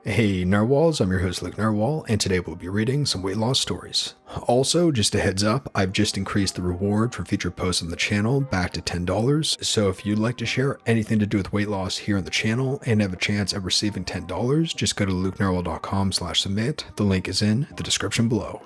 Hey Narwhals, I'm your host Luke Narwhal, and today we'll be reading some weight loss stories. Also, just a heads up, I've just increased the reward for future posts on the channel back to $10, so if you'd like to share anything to do with weight loss here on the channel and have a chance of receiving $10, just go to lukenarwhal.com/submit, the link is in the description below.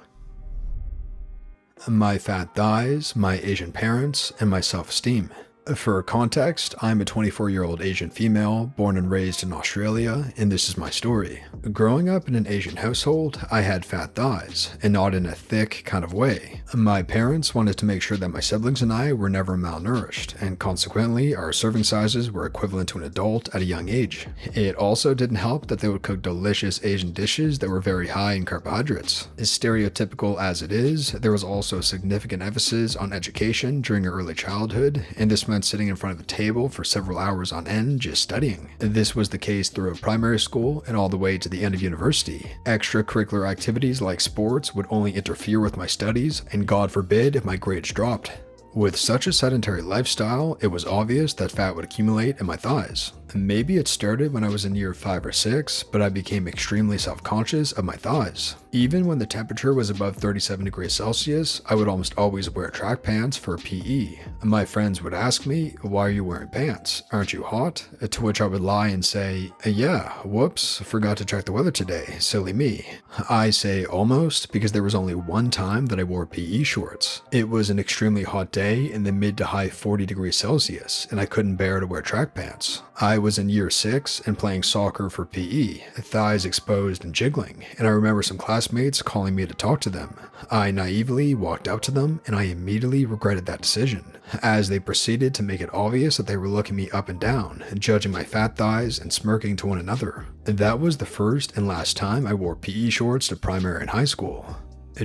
My fat thighs, my Asian parents, and my self-esteem. For context, I'm a 24-year-old Asian female, born and raised in Australia, and this is my story. Growing up in an Asian household, I had fat thighs, and not in a thick kind of way. My parents wanted to make sure that my siblings and I were never malnourished, and consequently, our serving sizes were equivalent to an adult at a young age. It also didn't help that they would cook delicious Asian dishes that were very high in carbohydrates. As stereotypical as it is, there was also significant emphasis on education during early childhood, and this meant sitting in front of a table for several hours on end just studying. This was the case through primary school and all the way to the end of university. Extracurricular activities like sports would only interfere with my studies, and God forbid if my grades dropped. With such a sedentary lifestyle, it was obvious that fat would accumulate in my thighs. Maybe it started when I was in year 5 or 6, but I became extremely self-conscious of my thighs. Even when the temperature was above 37 degrees Celsius, I would almost always wear track pants for PE. My friends would ask me, "Why are you wearing pants? Aren't you hot?" To which I would lie and say, "Yeah, whoops, forgot to check the weather today, silly me." I say almost because there was only one time that I wore PE shorts. It was an extremely hot day in the mid to high 40 degrees Celsius, and I couldn't bear to wear track pants. I was in year 6 and playing soccer for PE, thighs exposed and jiggling, and I remember some classmates calling me to talk to them. I naively walked up to them, and I immediately regretted that decision, as they proceeded to make it obvious that they were looking me up and down, judging my fat thighs and smirking to one another. That was the first and last time I wore PE shorts to primary and high school.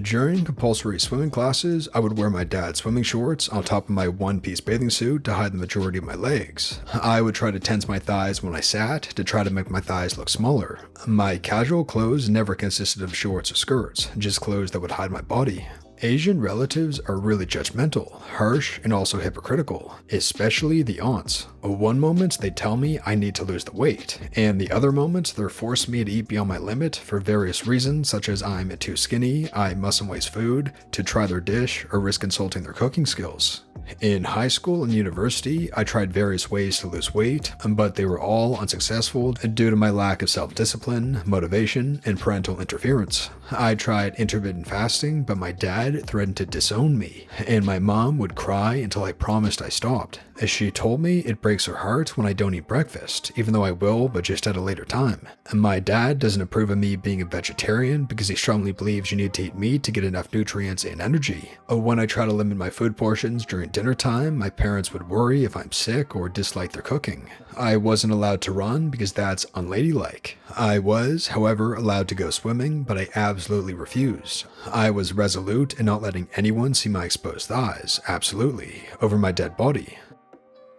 During compulsory swimming classes, I would wear my dad's swimming shorts on top of my one-piece bathing suit to hide the majority of my legs. I would try to tense my thighs when I sat to try to make my thighs look smaller. My casual clothes never consisted of shorts or skirts, just clothes that would hide my body. Asian relatives are really judgmental, harsh, and also hypocritical, especially the aunts. One moment they tell me I need to lose the weight, and the other moment they're forcing me to eat beyond my limit for various reasons such as I'm too skinny, I mustn't waste food, to try their dish, or risk insulting their cooking skills. In high school and university, I tried various ways to lose weight, but they were all unsuccessful due to my lack of self-discipline, motivation, and parental interference. I tried intermittent fasting, but my dad threatened to disown me, and my mom would cry until I promised I stopped. She told me it breaks her heart when I don't eat breakfast, even though I will, but just at a later time. My dad doesn't approve of me being a vegetarian because he strongly believes you need to eat meat to get enough nutrients and energy. When I try to limit my food portions during dinner time, my parents would worry if I'm sick or dislike their cooking. I wasn't allowed to run because that's unladylike. I was, however, allowed to go swimming, but I absolutely refused. I was resolute in not letting anyone see my exposed thighs, absolutely, over my dead body.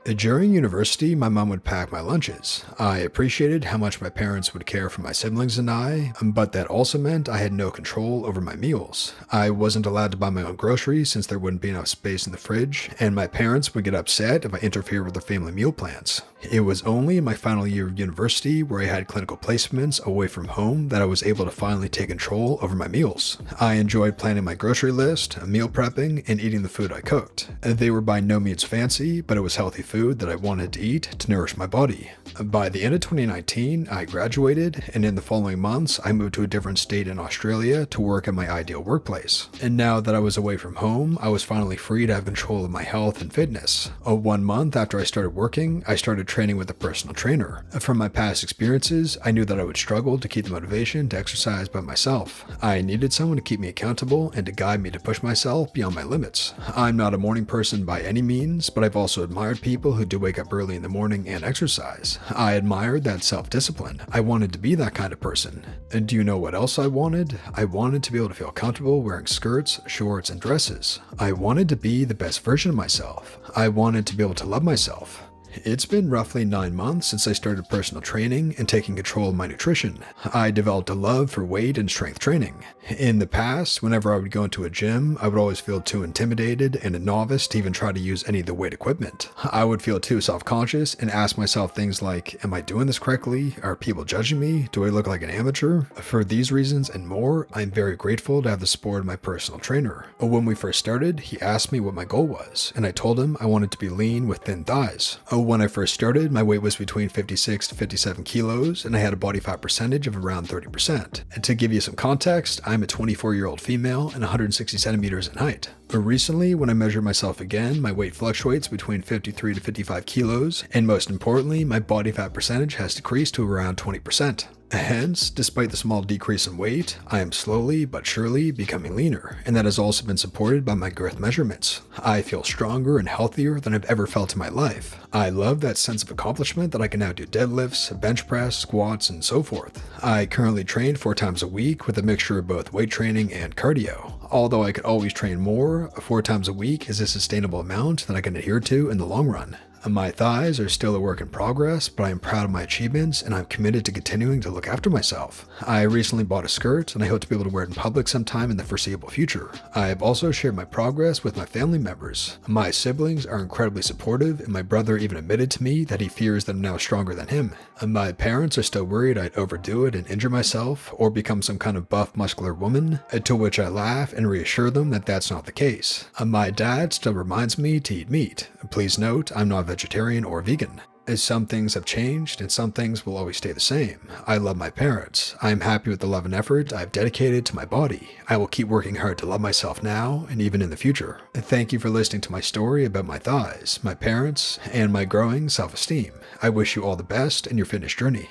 During university, my mom would pack my lunches. I appreciated how much my parents would care for my siblings and I, but that also meant I had no control over my meals. I wasn't allowed to buy my own groceries since there wouldn't be enough space in the fridge, and my parents would get upset if I interfered with their family meal plans. It was only in my final year of university, where I had clinical placements away from home, that I was able to finally take control over my meals. I enjoyed planning my grocery list, meal prepping, and eating the food I cooked. They were by no means fancy, but it was healthy food that I wanted to eat to nourish my body. By the end of 2019, I graduated, and in the following months, I moved to a different state in Australia to work at my ideal workplace. And now that I was away from home, I was finally free to have control of my health and fitness. 1 month after I started working, I started training with a personal trainer. From my past experiences, I knew that I would struggle to keep the motivation to exercise by myself. I needed someone to keep me accountable and to guide me to push myself beyond my limits. I'm not a morning person by any means, but I've also admired people who do wake up early in the morning and exercise. I admired that self-discipline. I wanted to be that kind of person. And do you know what else I wanted? I wanted to be able to feel comfortable wearing skirts, shorts, and dresses. I wanted to be the best version of myself. I wanted to be able to love myself. It's been roughly 9 months since I started personal training and taking control of my nutrition. I developed a love for weight and strength training. In the past, whenever I would go into a gym, I would always feel too intimidated and a novice to even try to use any of the weight equipment. I would feel too self-conscious and ask myself things like, am I doing this correctly? Are people judging me? Do I look like an amateur? For these reasons and more, I'm very grateful to have the support of my personal trainer. When we first started, he asked me what my goal was, and I told him I wanted to be lean with thin thighs. When I first started, my weight was between 56 to 57 kilos, and I had a body fat percentage of around 30%. And to give you some context, I'm a 24-year-old female and 160 centimeters in height. But recently, when I measure myself again, my weight fluctuates between 53 to 55 kilos, and most importantly, my body fat percentage has decreased to around 20%. Hence, despite the small decrease in weight, I am slowly but surely becoming leaner, and that has also been supported by my girth measurements. I feel stronger and healthier than I've ever felt in my life. I love that sense of accomplishment that I can now do deadlifts, bench press, squats, and so forth. I currently train 4 times a week with a mixture of both weight training and cardio. Although I could always train more, 4 times a week is a sustainable amount that I can adhere to in the long run. My thighs are still a work in progress, but I am proud of my achievements and I'm committed to continuing to look after myself. I recently bought a skirt and I hope to be able to wear it in public sometime in the foreseeable future. I have also shared my progress with my family members. My siblings are incredibly supportive and my brother even admitted to me that he fears that I'm now stronger than him. My parents are still worried I'd overdo it and injure myself or become some kind of buff muscular woman, to which I laugh and reassure them that that's not the case. My dad still reminds me to eat meat. Please note, I'm not vegetarian or vegan. As some things have changed and some things will always stay the same. I love my parents. I am happy with the love and effort I've dedicated to my body. I will keep working hard to love myself now and even in the future. Thank you for listening to my story about my thighs, my parents, and my growing self-esteem. I wish you all the best in your fitness journey.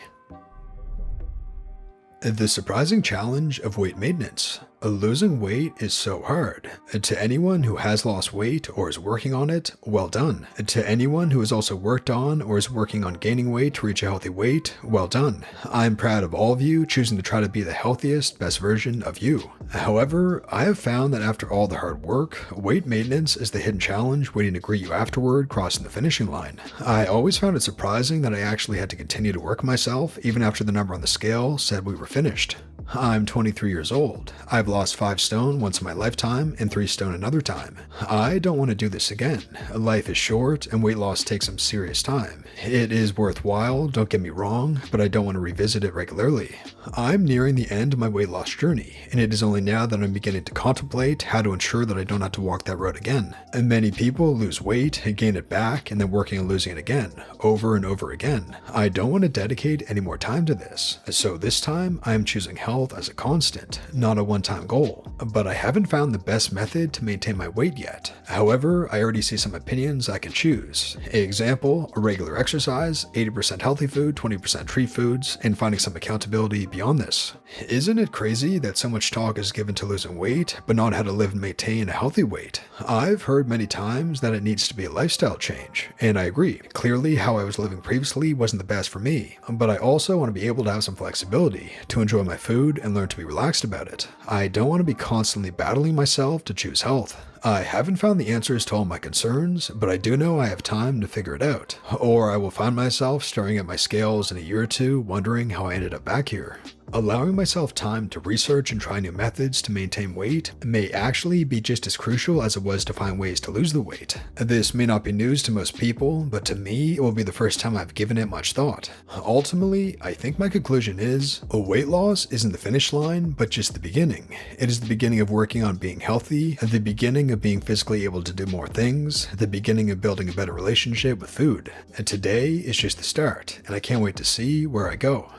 The surprising challenge of weight maintenance. Losing weight is so hard. To anyone who has lost weight or is working on it, well done. To anyone who has also worked on or is working on gaining weight to reach a healthy weight, well done. I'm proud of all of you choosing to try to be the healthiest, best version of you. However, I have found that after all the hard work, weight maintenance is the hidden challenge waiting to greet you afterward crossing the finishing line. I always found it surprising that I actually had to continue to work myself even after the number on the scale said we were finished. I'm 23 years old. I've lost 5 stone once in my lifetime and 3 stone another time. I don't want to do this again. Life is short and weight loss takes some serious time. It is worthwhile, don't get me wrong, but I don't want to revisit it regularly. I'm nearing the end of my weight loss journey, and it is only now that I'm beginning to contemplate how to ensure that I don't have to walk that road again. And many people lose weight, gain it back, and then working on losing it again, over and over again. I don't want to dedicate any more time to this, so this time I am choosing health as a constant, not a one-time goal. But I haven't found the best method to maintain my weight yet. However, I already see some opinions I can choose. Example, regular exercise, 80% healthy food, 20% treat foods, and finding some accountability beyond this. Isn't it crazy that so much talk is given to losing weight, but not how to live and maintain a healthy weight? I've heard many times that it needs to be a lifestyle change, and I agree. Clearly, how I was living previously wasn't the best for me, but I also want to be able to have some flexibility, to enjoy my food and learn to be relaxed about it. I don't want to be constantly battling myself to choose health. I haven't found the answers to all my concerns, but I do know I have time to figure it out. Or I will find myself staring at my scales in a year or two wondering how I ended up back here. Allowing myself time to research and try new methods to maintain weight may actually be just as crucial as it was to find ways to lose the weight. This may not be news to most people, but to me, it will be the first time I've given it much thought. Ultimately, I think my conclusion is, weight loss isn't the finish line, but just the beginning. It is the beginning of working on being healthy, the beginning of being physically able to do more things, the beginning of building a better relationship with food. And today is just the start, and I can't wait to see where I go.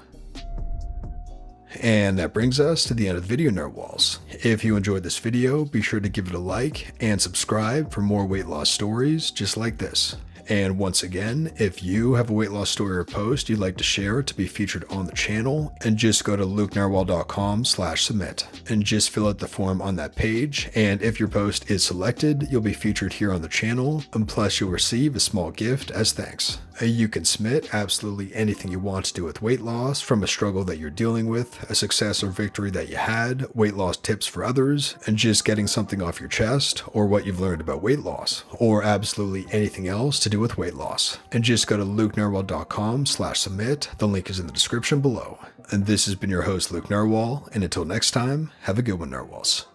And that brings us to the end of the video, Narwhals. If you enjoyed this video, be sure to give it a like and subscribe for more weight loss stories just like this. And once again, if you have a weight loss story or post you'd like to share to be featured on the channel, and just go to lukenarwhal.com/submit and just fill out the form on that page. And if your post is selected, you'll be featured here on the channel, and plus you'll receive a small gift as thanks. You can submit absolutely anything you want to do with weight loss, from a struggle that you're dealing with, a success or victory that you had, weight loss tips for others, and just getting something off your chest, or what you've learned about weight loss, or absolutely anything else to do with weight loss. And just go to lukenarwhal.com/submit. The link is in the description below. And this has been your host, Luke Narwhal, and until next time, have a good one, Narwhals.